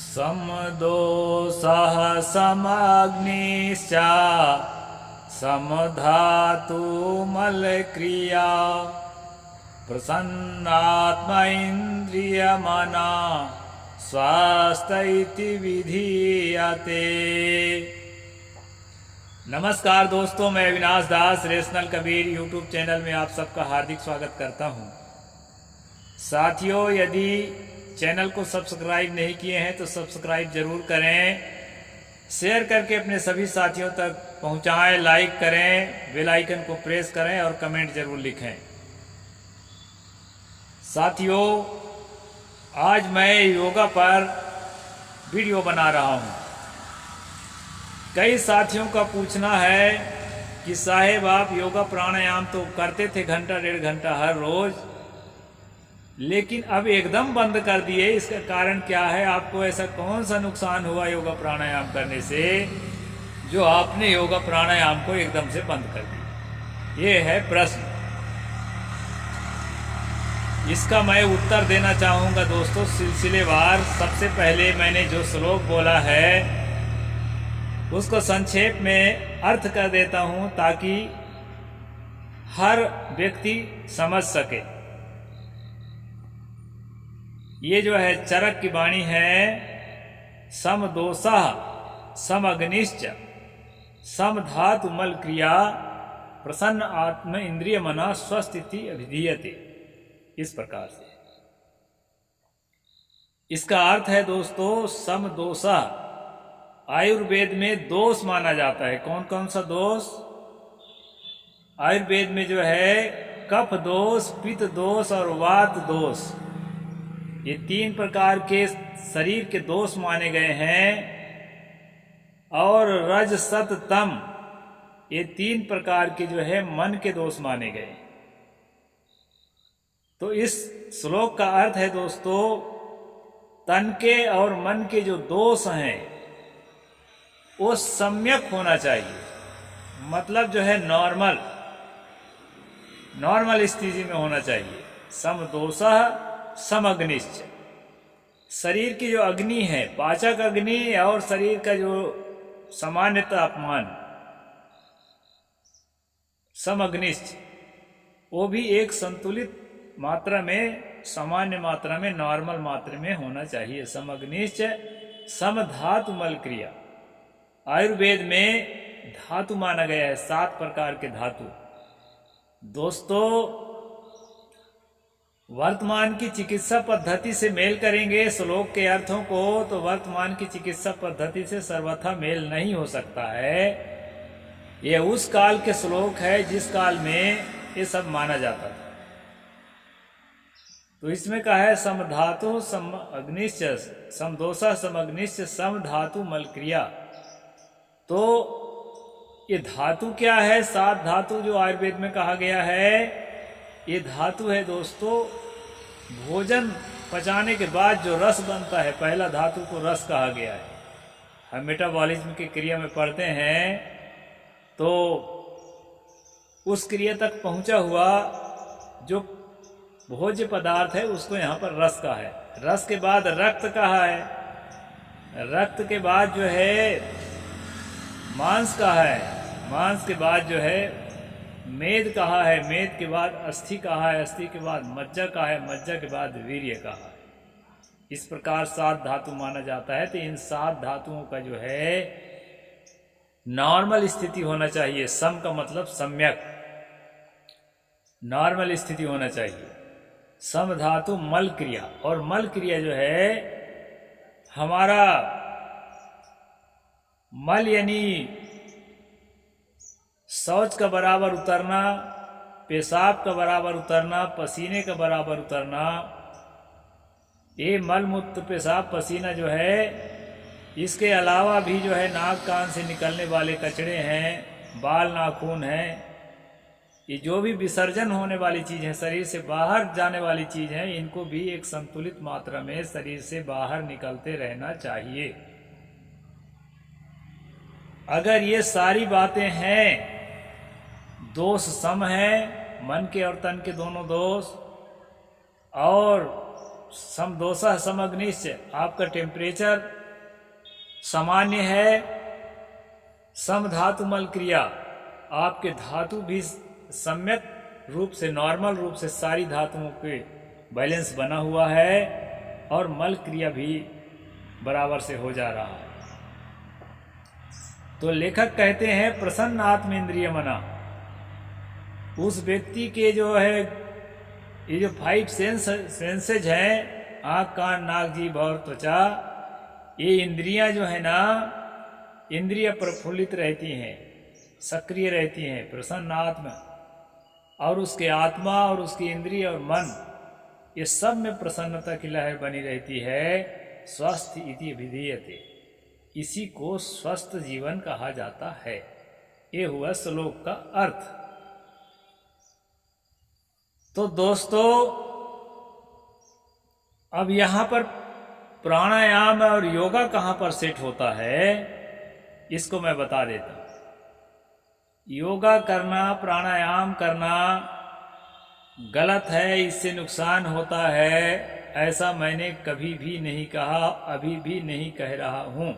समदोषः समग्निश्च समधातुमलक्रिया प्रसन्नात्मा इंद्रियमना स्वस्थ इति विधीयते। नमस्कार दोस्तों, मैं अविनाश दास रेशनल कबीर यूट्यूब चैनल में आप सबका हार्दिक स्वागत करता हूं। साथियों, यदि चैनल को सब्सक्राइब नहीं किए हैं तो सब्सक्राइब जरूर करें, शेयर करके अपने सभी साथियों तक पहुंचाएं, लाइक करें, बेल आइकन को प्रेस करें और कमेंट जरूर लिखें। साथियों, आज मैं योगा पर वीडियो बना रहा हूं। कई साथियों का पूछना है कि साहेब आप योगा प्राणायाम तो करते थे घंटा डेढ़ घंटा हर रोज, लेकिन अब एकदम बंद कर दिए, इसका कारण क्या है? आपको ऐसा कौन सा नुकसान हुआ योगा प्राणायाम करने से जो आपने योगा प्राणायाम को एकदम से बंद कर दिया? ये है प्रश्न। इसका मैं उत्तर देना चाहूँगा दोस्तों सिलसिलेवार। सबसे पहले मैंने जो श्लोक बोला है उसको संक्षेप में अर्थ कर देता हूँ ताकि हर व्यक्ति समझ सके। ये जो है चरक की वाणी है, समदोषः समग्निश्च समधातु मल क्रिया प्रसन्न आत्म इंद्रिय मना स्वस्थ इति अभिधीयते। इस प्रकार से इसका अर्थ है दोस्तों, समदोषः आयुर्वेद में दोष माना जाता है। कौन कौन सा दोष? आयुर्वेद में जो है कफ दोष, पित्त दोष और वात दोष, ये तीन प्रकार के शरीर के दोष माने गए हैं। और रज सत तम, ये तीन प्रकार के जो है मन के दोष माने गए। तो इस श्लोक का अर्थ है दोस्तों, तन के और मन के जो दोष हैं वो सम्यक होना चाहिए। मतलब जो है नॉर्मल स्थिति में होना चाहिए। समदोषः समग्निश्च, शरीर की जो अग्नि है, पाचक अग्नि, और शरीर का जो सामान्य तापमान समग्निश्च, वो भी एक संतुलित मात्रा में, सामान्य मात्रा में, नॉर्मल मात्रा में होना चाहिए। समग्निश्च समधातु मल क्रिया। आयुर्वेद में धातु माना गया है, 7 प्रकार के धातु। दोस्तों, वर्तमान की चिकित्सा पद्धति से मेल करेंगे श्लोक के अर्थों को तो वर्तमान की चिकित्सा पद्धति से सर्वथा मेल नहीं हो सकता है। ये उस काल के श्लोक है जिस काल में ये सब माना जाता था। तो इसमें कहा है समधातु सम अग्निश्च समदोषः समग्निश्च समधातु मल क्रिया। तो ये धातु क्या है? 7 धातु जो आयुर्वेद में कहा गया है, ये धातु है दोस्तों भोजन पचाने के बाद जो रस बनता है, पहला धातु को रस कहा गया है। हम मेटाबॉलिज्म की क्रिया में पढ़ते हैं तो उस क्रिया तक पहुंचा हुआ जो भोज्य पदार्थ है उसको यहाँ पर रस कहा है। रस के बाद रक्त कहा है, रक्त के बाद जो है मांस कहा है, मांस के बाद जो है मेद कहा है, मेद के बाद अस्थि कहा है, अस्थि के बाद मज्जा कहा है, मज्जा के बाद वीर्य कहा है। इस प्रकार 7 धातु माना जाता है। तो इन 7 धातुओं का जो है नॉर्मल स्थिति होना चाहिए। सम का मतलब सम्यक, नॉर्मल स्थिति होना चाहिए। सम धातु मल क्रिया, और मल क्रिया जो है हमारा मल यानी शौच का बराबर उतरना, पेशाब का बराबर उतरना, पसीने का बराबर उतरना, ये मल मूत्र पेशाब पसीना जो है। इसके अलावा भी जो है नाक कान से निकलने वाले कचड़े हैं, बाल नाखून हैं, ये जो भी विसर्जन होने वाली चीज़ है, शरीर से बाहर जाने वाली चीज़ है, इनको भी एक संतुलित मात्रा में शरीर से बाहर निकलते रहना चाहिए। अगर ये सारी बातें हैं, दोष सम है, मन के और तन के दोनों दोष, और समदोषः समअग्निश्च, आपका टेम्परेचर सामान्य है। समधातु मल क्रिया, आपके धातु भी सम्यक रूप से, नॉर्मल रूप से सारी धातुओं के बैलेंस बना हुआ है और मल क्रिया भी बराबर से हो जा रहा है। तो लेखक कहते हैं प्रसन्न आत्म इंद्रिय मना, उस व्यक्ति के जो है ये जो 5 सेंसेज हैं, आँख कान नाक जीभ और त्वचा, ये इंद्रियां जो है ना, इंद्रिय प्रफुल्लित रहती हैं, सक्रिय रहती हैं। प्रसन्न आत्मा और उसके आत्मा और उसकी इंद्रिय और मन, ये सब में प्रसन्नता की लहर बनी रहती है। स्वस्थ इति विधीयते, इसी को स्वस्थ जीवन कहा जाता है। ये हुआ श्लोक का अर्थ। तो दोस्तों, अब यहां पर प्राणायाम और योगा कहां पर सेट होता है, इसको मैं बता देता हूं। योगा करना, प्राणायाम करना गलत है, इससे नुकसान होता है, ऐसा मैंने कभी भी नहीं कहा, अभी भी नहीं कह रहा हूं।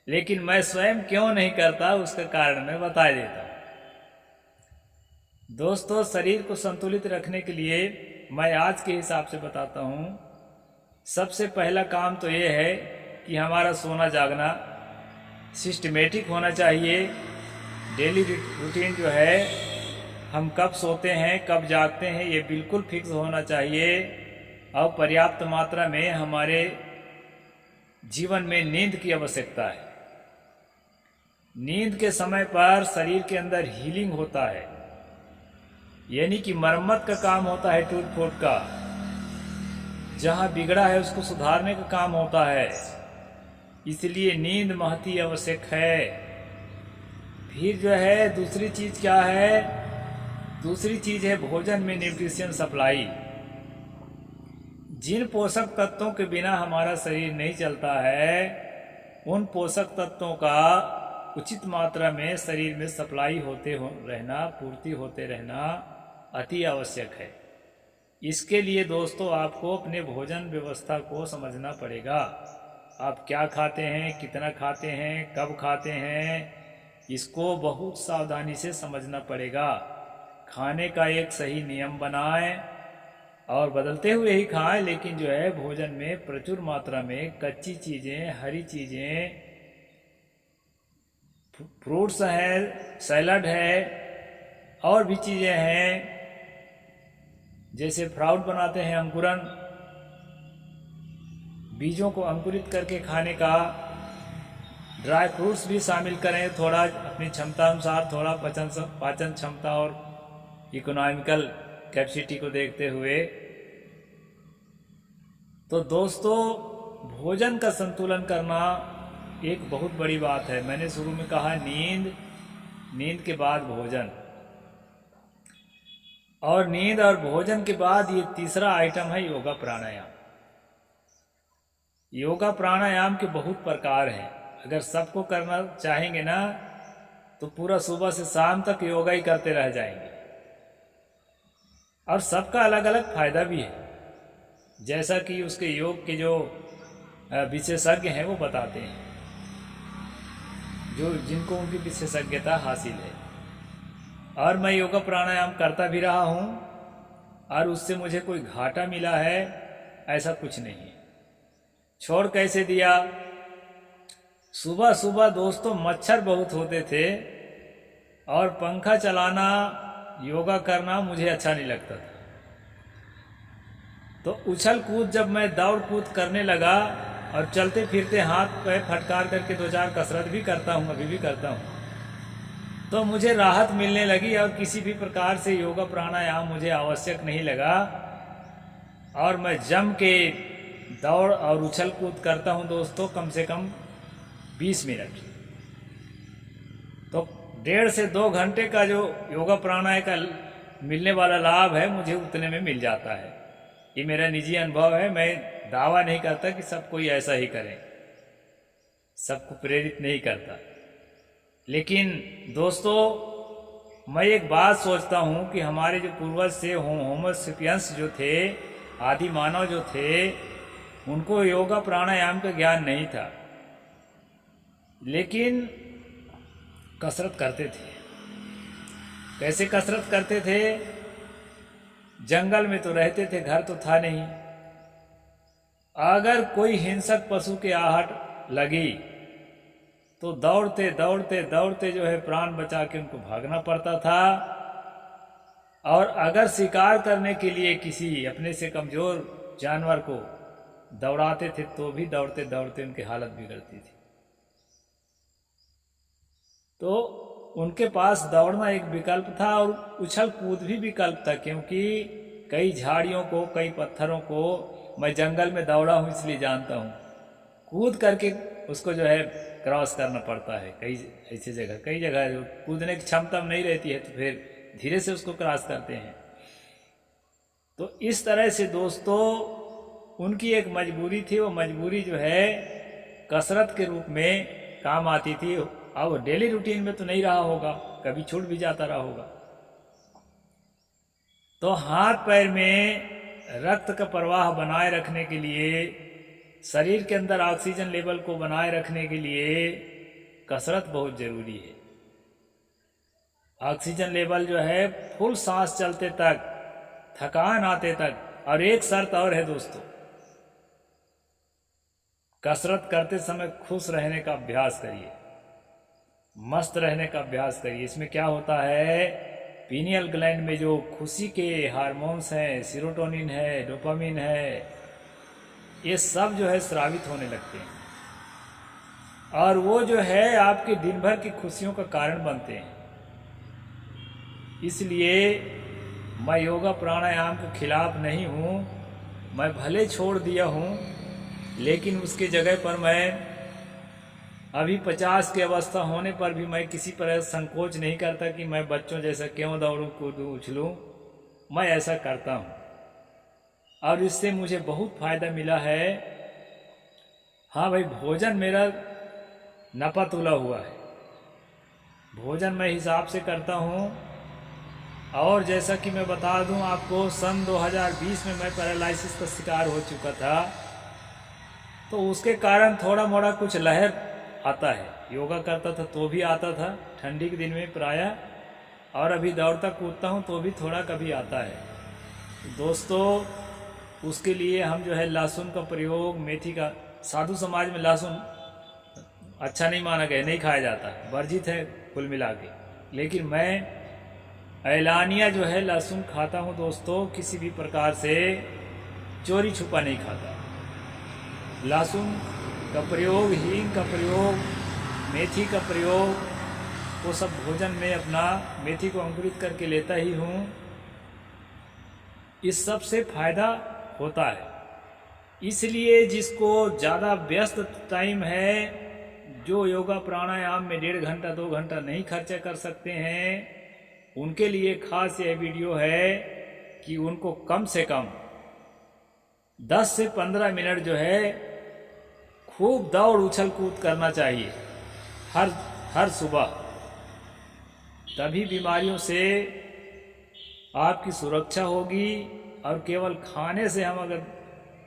लेकिन मैं स्वयं क्यों नहीं करता, उसका कारण मैं बता देता हूं। दोस्तों, शरीर को संतुलित रखने के लिए मैं आज के हिसाब से बताता हूं। सबसे पहला काम तो ये है कि हमारा सोना जागना सिस्टमेटिक होना चाहिए। डेली रूटीन जो है, हम कब सोते हैं कब जागते हैं, ये बिल्कुल फिक्स होना चाहिए। और पर्याप्त मात्रा में हमारे जीवन में नींद की आवश्यकता है। नींद के समय पर शरीर के अंदर हीलिंग होता है, यानी कि मरम्मत का काम होता है, टूट फूट का। जहां बिगड़ा है उसको सुधारने का काम होता है। इसलिए नींद महती आवश्यक है। फिर जो है दूसरी चीज क्या है, दूसरी चीज है भोजन में न्यूट्रिशन सप्लाई। जिन पोषक तत्वों के बिना हमारा शरीर नहीं चलता है, उन पोषक तत्वों का उचित मात्रा में शरीर में सप्लाई रहना, पूर्ति होते रहना अति आवश्यक है। इसके लिए दोस्तों, आपको अपने भोजन व्यवस्था को समझना पड़ेगा। आप क्या खाते हैं, कितना खाते हैं, कब खाते हैं, इसको बहुत सावधानी से समझना पड़ेगा। खाने का एक सही नियम बनाएं और बदलते हुए ही खाएं, लेकिन जो है भोजन में प्रचुर मात्रा में कच्ची चीज़ें, हरी चीज़ें, फ्रूट्स हैं, सैलड है और भी चीज़ें हैं, जैसे फ्राउट बनाते हैं, अंकुरन, बीजों को अंकुरित करके खाने का। ड्राई फ्रूट्स भी शामिल करें, थोड़ा अपनी क्षमता अनुसार, थोड़ा पाचन क्षमता और इकोनॉमिकल कैपेसिटी को देखते हुए। तो दोस्तों, भोजन का संतुलन करना एक बहुत बड़ी बात है। मैंने शुरू में कहा नींद के बाद भोजन, और नींद और भोजन के बाद ये तीसरा आइटम है योगा प्राणायाम। योगा प्राणायाम के बहुत प्रकार हैं। अगर सबको करना चाहेंगे ना, तो पूरा सुबह से शाम तक योगा ही करते रह जाएंगे। और सबका अलग अलग फायदा भी है, जैसा कि उसके योग के जो विशेषज्ञ हैं वो बताते हैं, जिनको उनकी विशेषज्ञता हासिल है। और मैं योगा प्राणायाम करता भी रहा हूँ, और उससे मुझे कोई घाटा मिला है ऐसा कुछ नहीं है। छोड़ कैसे दिया? सुबह सुबह दोस्तों मच्छर बहुत होते थे, और पंखा चलाना, योगा करना मुझे अच्छा नहीं लगता था। तो उछल कूद जब मैं दौड़ कूद करने लगा, और चलते फिरते हाथ पैर फटकार करके 2-4 कसरत भी करता हूँ, अभी भी करता हूँ, तो मुझे राहत मिलने लगी। और किसी भी प्रकार से योगा प्राणायाम मुझे आवश्यक नहीं लगा, और मैं जम के दौड़ और उछल कूद करता हूँ दोस्तों, कम से कम 20 मिनट। तो 1.5 से 2 घंटे का जो योगा प्राणायाम का मिलने वाला लाभ है, मुझे उतने में मिल जाता है। ये मेरा निजी अनुभव है। मैं दावा नहीं करता कि सब कोई ऐसा ही करें, सबको प्रेरित नहीं करता। लेकिन दोस्तों, मैं एक बात सोचता हूँ कि हमारे जो पूर्वज से होमो सेपियंस जो थे, आदि मानव जो थे उनको योगा प्राणायाम का ज्ञान नहीं था, लेकिन कसरत करते थे। कैसे कसरत करते थे? जंगल में तो रहते थे, घर तो था नहीं। अगर कोई हिंसक पशु के आहट लगी तो दौड़ते दौड़ते दौड़ते जो है प्राण बचा के उनको भागना पड़ता था। और अगर शिकार करने के लिए किसी अपने से कमजोर जानवर को दौड़ाते थे तो भी दौड़ते दौड़ते उनकी हालत बिगड़ती थी। तो उनके पास दौड़ना एक विकल्प था और उछल कूद भी विकल्प था, क्योंकि कई झाड़ियों को, कई पत्थरों को मैं जंगल में दौड़ा हूँ इसलिए जानता हूँ, कूद करके उसको जो है क्रॉस करना पड़ता है। कई ऐसी जगह, कई जगह जो कूदने की क्षमता नहीं रहती है तो फिर धीरे से उसको क्रॉस करते हैं। तो इस तरह से दोस्तों उनकी एक मजबूरी थी, वो मजबूरी जो है कसरत के रूप में काम आती थी। अब डेली रूटीन में तो नहीं रहा होगा, कभी छूट भी जाता रहा होगा। तो हाथ पैर में रक्त का प्रवाह बनाए रखने के लिए, शरीर के अंदर ऑक्सीजन लेवल को बनाए रखने के लिए कसरत बहुत जरूरी है। ऑक्सीजन लेवल जो है फुल सांस चलते तक, थकान आते तक। और एक शर्त और है दोस्तों, कसरत करते समय खुश रहने का अभ्यास करिए, मस्त रहने का अभ्यास करिए। इसमें क्या होता है, पीनियल ग्लैंड में जो खुशी के हार्मोन्स हैं, सीरोटोनिन है, डोपामिन है, ये सब जो है स्रावित होने लगते हैं और वो जो है आपके दिन भर की खुशियों का कारण बनते हैं। इसलिए मैं योगा प्राणायाम के खिलाफ नहीं हूँ, मैं भले छोड़ दिया हूँ, लेकिन उसके जगह पर मैं अभी 50 की अवस्था होने पर भी मैं किसी तरह संकोच नहीं करता कि मैं बच्चों जैसा क्यों दौड़ूं, कूदूं, उछलूं। मैं ऐसा करता हूं और इससे मुझे बहुत फायदा मिला है। हाँ भाई, भोजन मेरा नपा तुला हुआ है, भोजन मैं हिसाब से करता हूं। और जैसा कि मैं बता दूं आपको, सन 2020 में मैं पैरालिसिस का शिकार हो चुका था, तो उसके कारण थोड़ा मोड़ा कुछ लहर आता है। योगा करता था तो भी आता था ठंडी के दिन में प्रायः, और अभी दौड़ता कूदता हूँ तो भी थोड़ा कभी आता है। दोस्तों उसके लिए हम जो है लहसुन का प्रयोग, मेथी का, साधु समाज में लहसुन अच्छा नहीं माना गया, नहीं खाया जाता, वर्जित है कुल मिला के। लेकिन मैं एलानिया जो है लहसुन खाता हूँ दोस्तों, किसी भी प्रकार से चोरी छुपा नहीं खाता। लहसुन का प्रयोग, हींग का प्रयोग, मेथी का प्रयोग, वो सब भोजन में अपना मेथी को अंकुरित करके लेता ही हूँ। इस सब से फायदा होता है। इसलिए जिसको ज़्यादा व्यस्त टाइम है, जो योगा प्राणायाम में 1.5 घंटा 2 घंटा नहीं खर्चा कर सकते हैं, उनके लिए खास यह वीडियो है कि उनको कम से कम 10 से 15 मिनट जो है खूब दौड़ उछल कूद करना चाहिए हर सुबह। तभी बीमारियों से आपकी सुरक्षा होगी। और केवल खाने से हम अगर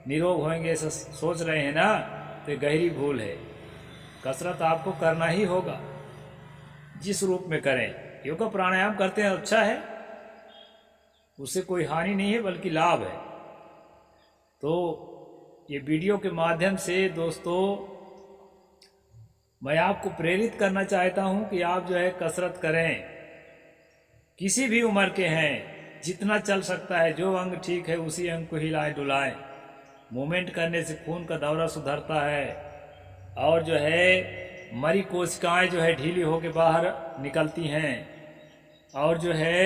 निरोग होंगे ऐसा सोच रहे हैं ना, तो गहरी भूल है। कसरत आपको करना ही होगा, जिस रूप में करें। योगा प्राणायाम करते हैं अच्छा है, उससे कोई हानि नहीं है बल्कि लाभ है। तो ये वीडियो के माध्यम से दोस्तों मैं आपको प्रेरित करना चाहता हूं कि आप जो है कसरत करें। किसी भी उम्र के हैं, जितना चल सकता है, जो अंग ठीक है उसी अंग को हिलाएं डुलाएं। मूवमेंट करने से खून का दौरा सुधरता है और जो है मरी कोशिकाएं जो है ढीली होकर बाहर निकलती हैं। और जो है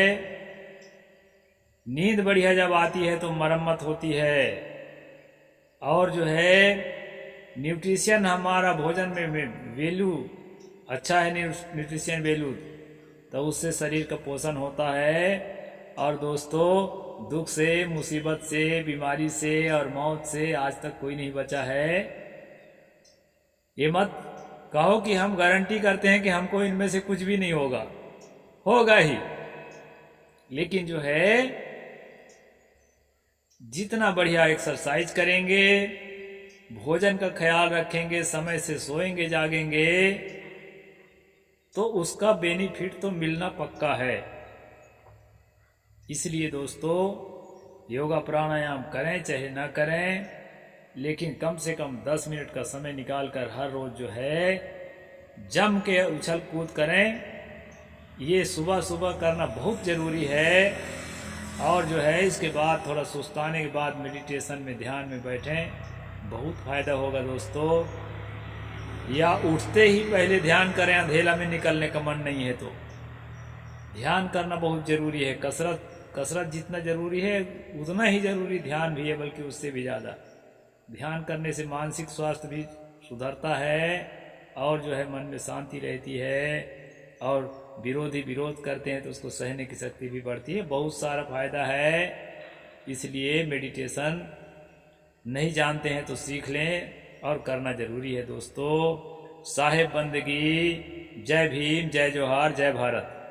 नींद बढ़िया जब आती है तो मरम्मत होती है। और जो है न्यूट्रिशन, हमारा भोजन में वैल्यू अच्छा है, न्यूट्रिशन वैल्यू, तो उससे शरीर का पोषण होता है। और दोस्तों दुख से, मुसीबत से, बीमारी से और मौत से आज तक कोई नहीं बचा है। ये मत कहो कि हम गारंटी करते हैं कि हमको इनमें से कुछ भी नहीं होगा, होगा ही। लेकिन जो है जितना बढ़िया एक्सरसाइज करेंगे, भोजन का ख्याल रखेंगे, समय से सोएंगे जागेंगे, तो उसका बेनिफिट तो मिलना पक्का है। इसलिए दोस्तों योगा प्राणायाम करें चाहे ना करें, लेकिन कम से कम 10 मिनट का समय निकालकर हर रोज जो है जम के उछल कूद करें। ये सुबह सुबह करना बहुत ज़रूरी है। और जो है इसके बाद थोड़ा सुस्ताने के बाद मेडिटेशन में ध्यान में बैठें, बहुत फ़ायदा होगा दोस्तों। या उठते ही पहले ध्यान करें, अंधेला में निकलने का मन नहीं है तो ध्यान करना बहुत ज़रूरी है। कसरत जितना ज़रूरी है उतना ही ज़रूरी ध्यान भी है, बल्कि उससे भी ज़्यादा। ध्यान करने से मानसिक स्वास्थ्य भी सुधरता है और जो है मन में शांति रहती है, और विरोधी विरोध करते हैं तो उसको सहने की शक्ति भी बढ़ती है। बहुत सारा फायदा है। इसलिए मेडिटेशन नहीं जानते हैं तो सीख लें और करना जरूरी है दोस्तों। साहेब बंदगी। जय भीम, जय जोहार, जय भारत।